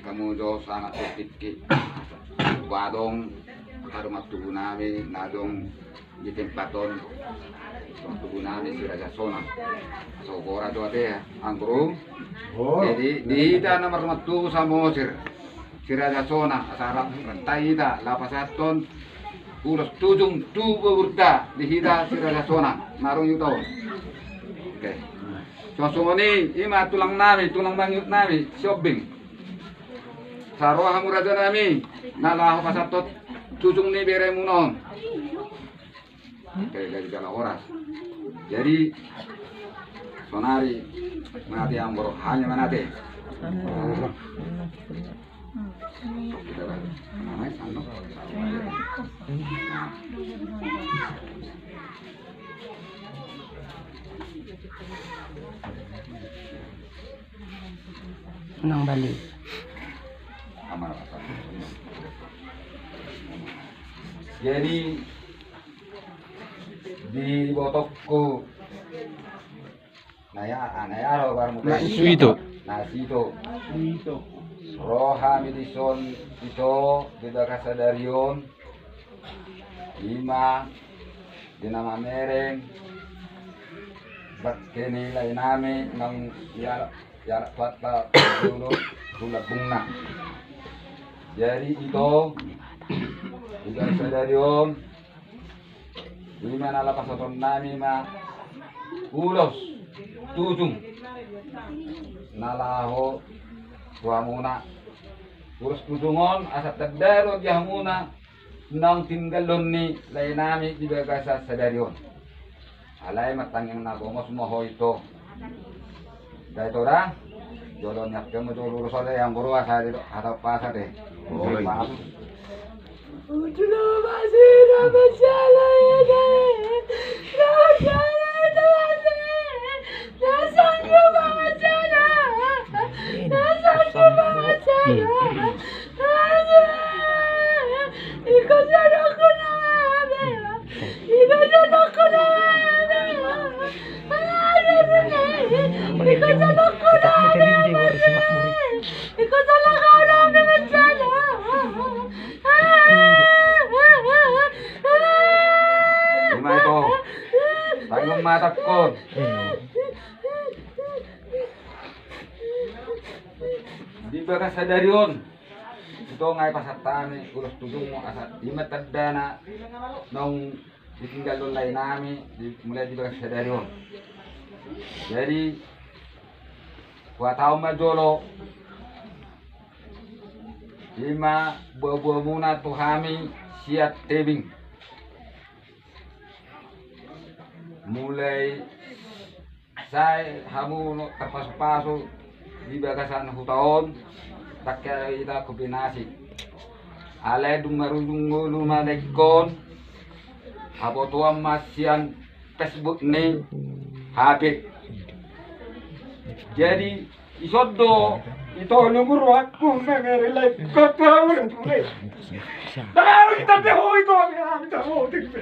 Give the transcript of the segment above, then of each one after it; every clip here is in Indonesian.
kamu jo sangat sedikit wadong harumat tubuh nami nadong di tempaton tubuh nami si Raja Sona sokora jo ade angkru jadi di ida nomor matu sama si Raja Sona asarap rentai ida lapasaton ulos tujung tubuh urda di hida si Raja Sona narung yuto oke so ini ima tulang nami tulang bangyut nami shopping sarwa hamu raja nami nalah pasatot tujung ni bere munon oke dari jalan oras jadi sonari menati ambor hanya menati kita kan namanya sandok nang balik amal apa jadi di botokku naya lo bar muka Suito nasito roha midison itu tidak kasadarion lima dinama mereng bat kini lain nami nang ya patla dulu bulat bunga jadi itu juga sadari om di mana lapas oton nami ma ulos tujung nalaho tuamuna urus tujungon asat terdaro jahmuna nang tinggalon ni lain nami di bagasa sadari om alay matang yang nagomos moho itu dahil ito na, jolon nyak kamu jolo ruso deh yang guru asal itu atau pasar deh. Ujula masih nama salah ya deh, salah itu masih, dasar juga masalah, dasar juga masalah, ikut aku nama, ikut aku nama. Ikut salah kau namin mansala. Lima itu, tanggung matakon. Di bagas sadarion, itu ngai pasatane urus tujung asat lima terdana nong ditinggal lain nami mulai di bagas sadarion. Jadi buat tahu majolo lima buah-buah muna tuhami siat tebing mulai saya hamu terpasu-pasu di bagasan hutaon tak kaya kita kombinasi alai dungarujung lumalekon abo tuam masian Facebook nih habis jadi isodo itu lumur waktu mengerilai kota orang tuh dah kita tahu itu kami tahu itu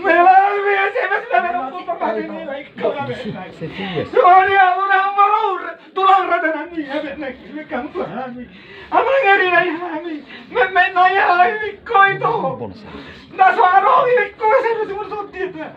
melalui SMS dan apa pakai nilai soalnya orang baru tulang rada nanti habis lagi kamu kami apa ngerilai kami menanya lagi kau itu dah suara ini kau saya semua sudah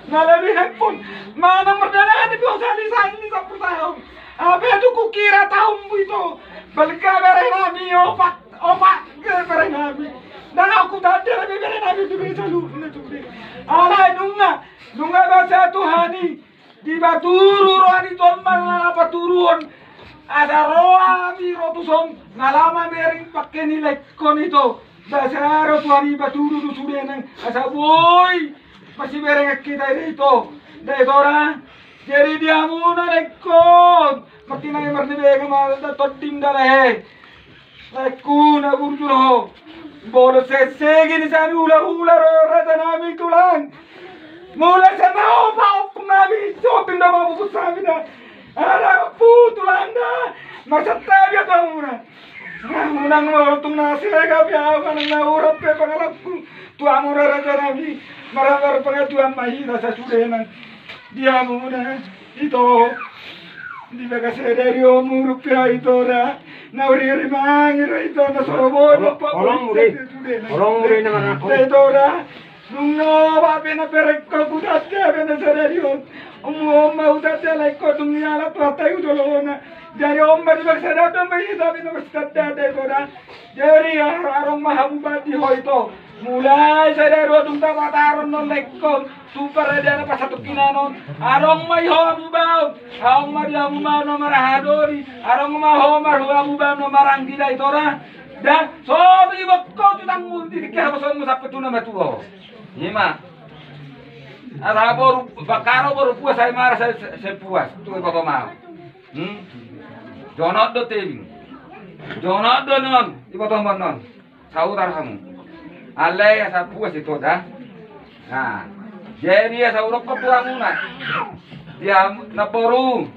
nalabi handphone mana merdana di biasa di sana sampai tahu apa itu kukira tahu itu balik kamera nami opak kamera nami dan aku tadi lebih kamera nami itu bisa lupa itu alai nunga bahasa Tuhani di baturu rohani tolman apa turun ada rohani rotuson ngalama mering pakai nilai kon itu bahasa Tuhani baturu tu sudah nang asa boy masih bereng kita itu dari orang jadi dia muna lekon mati nang merdeka mal da todim dale lekun aburjulo bolo sese gini sani ula rata nami tulang mula sama opa nami sopin da mabu kusami da ada pu tulang da masa tabia kamuna munang mo tung nasi ga pia kanang na urap pe pangalakku tu amura raja nami marabar pangatuan mahina sa sudenan dia muna itu di bagas dari umur pia itu dah Nauri mangi ito na sorobono pa. Olong muri naman ako. Ito ora. Nung nawabi na perek ko kutate na sarariyon. Umma utate like ko dunyala patay udolona. Dari omma di bagsada to may sabi na bagsada ito na. Dari arong mahabubati ho ito. Mulai sararo tung tapataron non like ko. Super ada na pasatok kinanon. Arong may ho abubaw. Arong mari abubaw no marahadori. Arong maho marho abubaw no maranggila ito na. Dan so di bakko tutang multi kaya boson mo sa petuna matuo. Ima. Ada baru bakaro baru puas saya marah saya puas. Tu bapak mau. Donot do tebing. Donot do non. Ibu tahu non. Saudara kamu. Alai ya saya puas itu dah. Nah. Jadi ya saya urut ketuamunan. Dia naboru.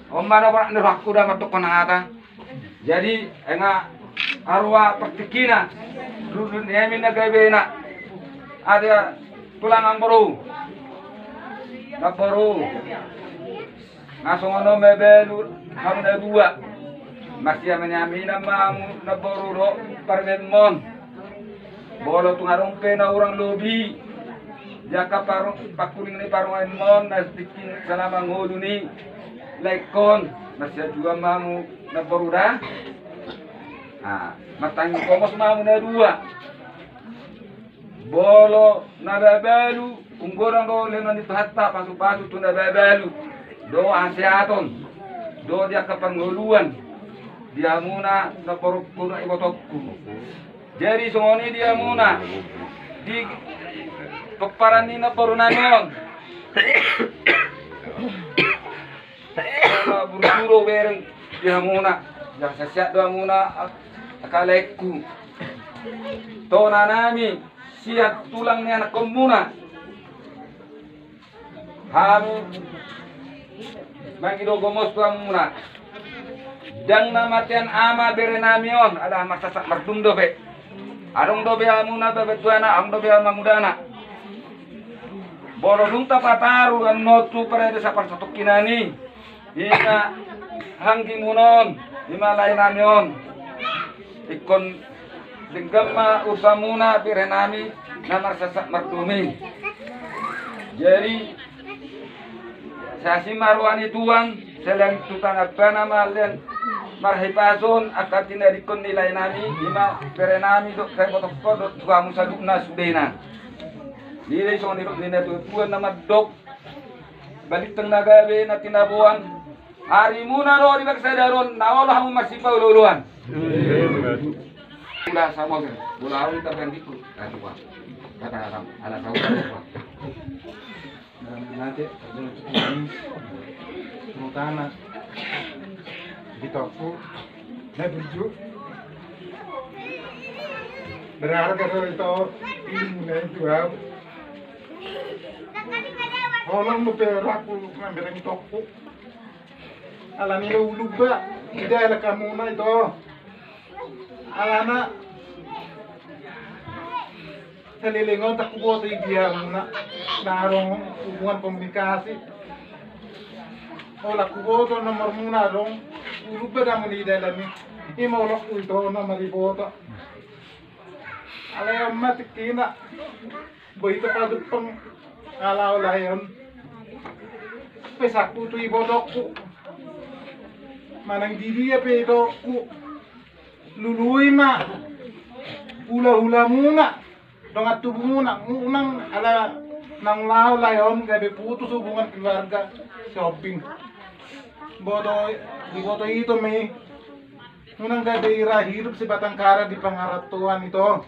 Omma na rakku dah matuk konata. Jadi enggak arwah praktikina. Dulu nemin na gaibena. Ada tulang angkuru, naporu, ngasongono mebelu, kamu ada dua, masih menyamina mamu naporu ro parmemon, bolo tungarong pena orang lobi, jaka parung pakuling ni parung mon nasdikin selama ngolu ni, lekon, masih juga mamu naporu dah, matang komos mamu na dua. Bolo nababalu unggorang do lenon itu hatta pasu-pasu tu nababalu do asiaton do dia kapanguluan dia muna na porukuna ibotokku jadi songoni dia muna di peparan ni na porunanion buru-buru bereng dia muna yang sesiat do muna akalekku to nanami siat tulangnya anak komuna. Kami bagi dogomos komuna. Dang namatian ama berenamion ada masasak mardum dobe. Arong dobe amuna bebetuana, ang dobe amamudana. Bolo lunta pataru an notu pada sapar satu kinani. Ina hanggi munon, himalay namion. Ikon Denggamma usamuna birenami namar sasak martumi. Jadi sasi marwani tuang selang tutang apa nama len marhipason akatin dari kon nilai nami lima birenami dok kai botok dok tuamu saduk nasudena. Nilai so nilai tuan nama dok balik tenaga be na tinabuan. Hari muna ro di baksadaron nawalah mu masih paululuan. Udah sama kan, bola awal kita kan ikut, kata ala tahu nanti terutama di toko, saya baju berharga itu ini jual. Orang mau peraku ngambil di toko, alami lu lupa, tidak ada kamu na itu. Alana salilingon tak kubo sa dia muna narong hubungan komunikasi ola kubo to nomor muna dong lupa da muni dalam ni mo lo ito na mariboto alay matikina boito pa dupang alaw layon pesak tu ibodokku manang didiya pe ito ku luluy ma hula-hula muna dongat tubuh muna unang ala nang lao layon gabi putus hubungan keluarga shopping bodo di bodo itu may unang gabi ira hidup si Batangkara di pangaratuan ito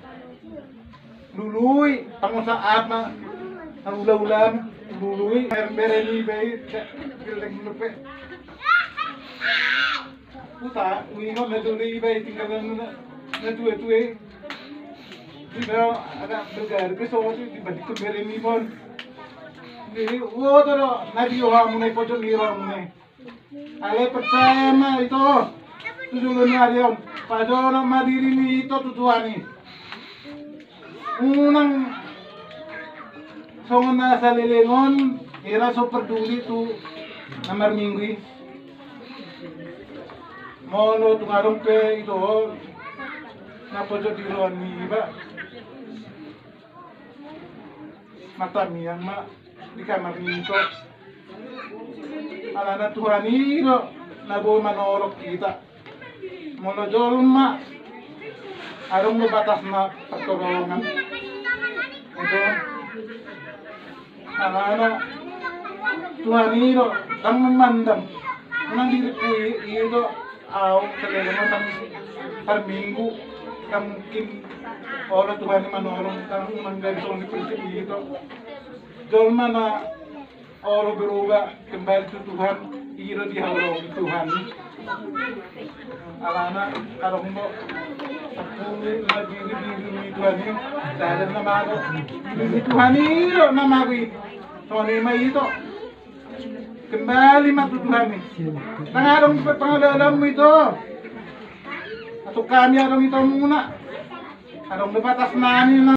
luluy pangusaap na ang hula-hula luluy mereni bay giling lupe puta, uingon na tuloy iba tinggal na tuwe-tuwe. Pero agak bergar ke so di balik ke beremi mon. Jadi wo to nadiyo ha mo na pojok liro mo na. Ale percaya ma ito. Tujuan ni ariyo. Pado na madiri ni ito tutuani. Unang songon na sa lilingon, ira so peduli tu namar minggu. Mono tungarong pe itu napojo di luar ni ba mata miyang ma di kamar nito alana Tuhan ino nabo manolok kita mono jolma arong mo batas na pertolongan itu alana Tuhan ino ang memandang nang diri ko ito aw talaga naman per minggu kan mungkin orang Tuhan manolong kan menggariskan di prinsip itu jol mana orang berubah kembali ke Tuhan iro dihalau Tuhan alana kalau mo aku lagi di Tuhan ini dahil nama ako di Tuhan iro nama ko Tuhan itu kembali matutuhan nangarong pangalalam mo ito atau kami arong ito muna arong nabatas namin